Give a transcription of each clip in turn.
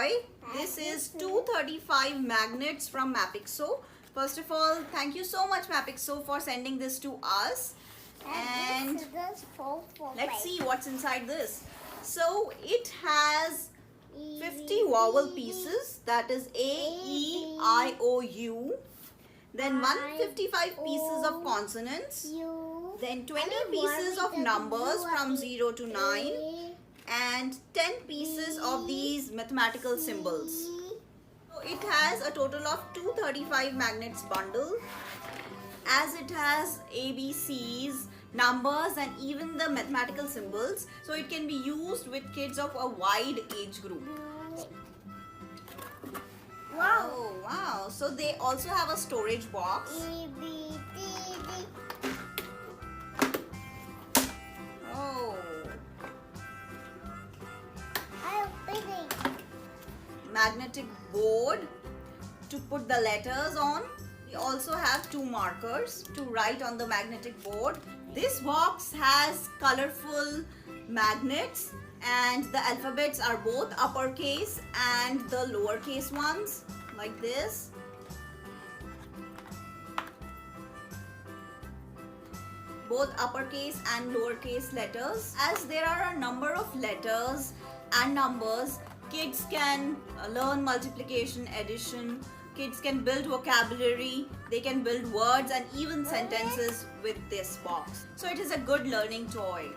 toy. This is 235 magnets from Mapixo. First of all, thank you so much Mapixo for sending this to us. And let's see what's inside this. So it has 50 vowel pieces, that is A, E, I, O, U. Then 155 pieces of consonants. Then 20 pieces of numbers from 0 to 9. And 10 pieces of these mathematical symbols. So it has a total of 235 magnets bundle. As it has ABCs, numbers and even the mathematical symbols, so it can be used with kids of a wide age group. Wow! Oh wow! So they also have a storage box. Oh. Magnetic board to put the letters on. We also have 2 markers to write on the magnetic board. This box has colorful magnets and the alphabets are both uppercase and the lowercase ones, like this. Both uppercase and lowercase letters. As there are a number of letters and numbers, kids can learn multiplication, addition. Kids can build vocabulary, they can build words and even sentences with this box. So it is a good learning toy.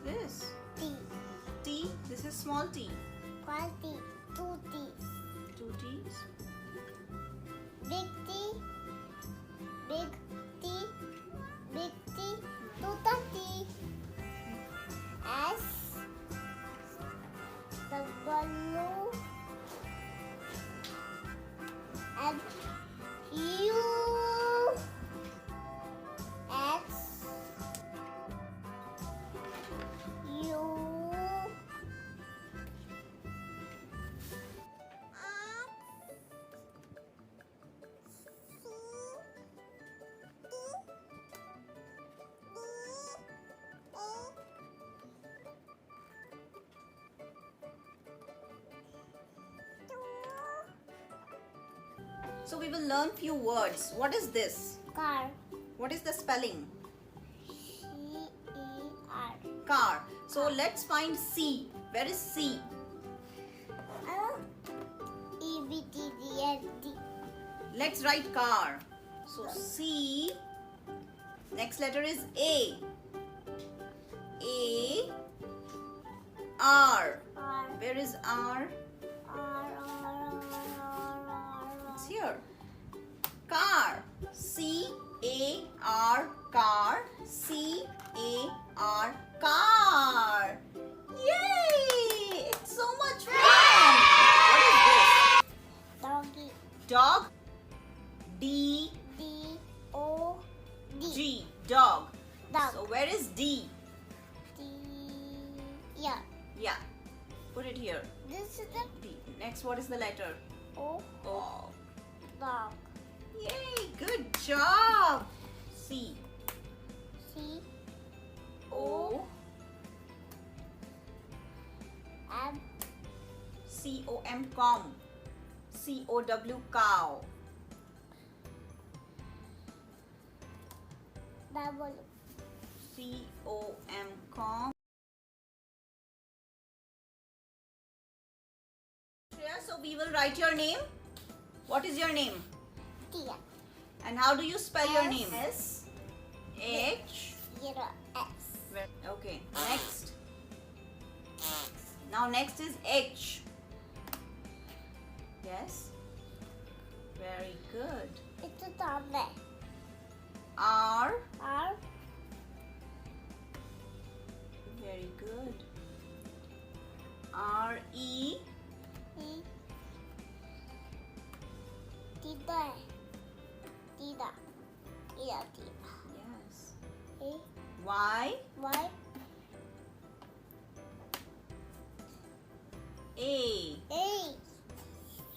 This T, this is small t. Two T's. 2 T's. Big T, big T, big T, two T. S, W, and U, X, U. So we will learn few words. What is this? Car. What is the spelling? C-E-R. Car. So let's find C. Where is C? E-B-T-D-S-D. Let's write car. So C. Next letter is A. A. R. R. Where is R? R. It's here. Car. C-A-R. Car. C-A-R. Car. Yay! It's so much fun. What is Doggy. this? Dog. D. D-O-D. G. Dog. Dog. So where is D? D. Yeah. Yeah. Put it here. This is the D. Next, what is the letter? O. O. Dog. Yay! Good job. C. C. O. M. C-O-M. Com. C-O-W. Cow. W. C-O-M. Com. So we will write your name. What is your name? Tia. And how do you spell your S. name? S. H. Zero. S. Okay. Next. Now next is H. Yes. Very good. It's a tablet. R. R. Very good. R. E. E. Tita. Tita. Tita. Tita. Yes. A. Y. Y. A. A.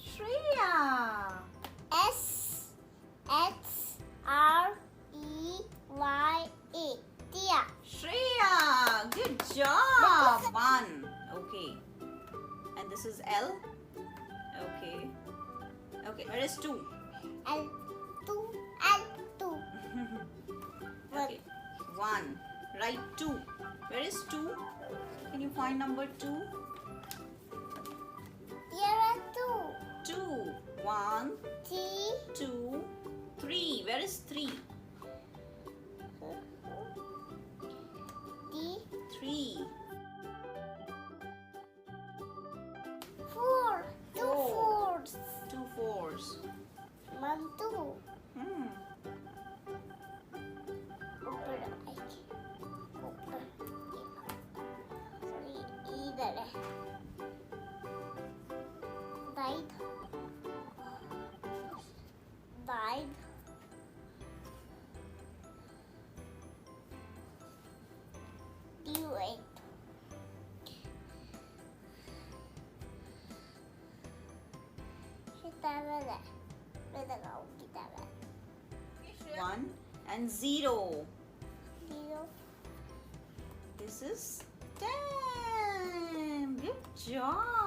Shreya. S. X. R. E. Y. A. Tia. Shreya. Good job. 1. Okay. And this is L. Okay. Okay. Where is 2? L. 2. L. 2. Okay. 1. Write 2. Where is 2? Can you find number 2? Here are 2. 2. 1, T. 2, 3. Where is 3? D. 3. 4. 2 Four. 4s. 2 4s. 1 2. Hmm. ऊपर आएगी ऊपर sorry इधर है दाइद दाइद duet किताब है मैं लगाऊं किताब है 1 and 0. 0 This is 10. Good job.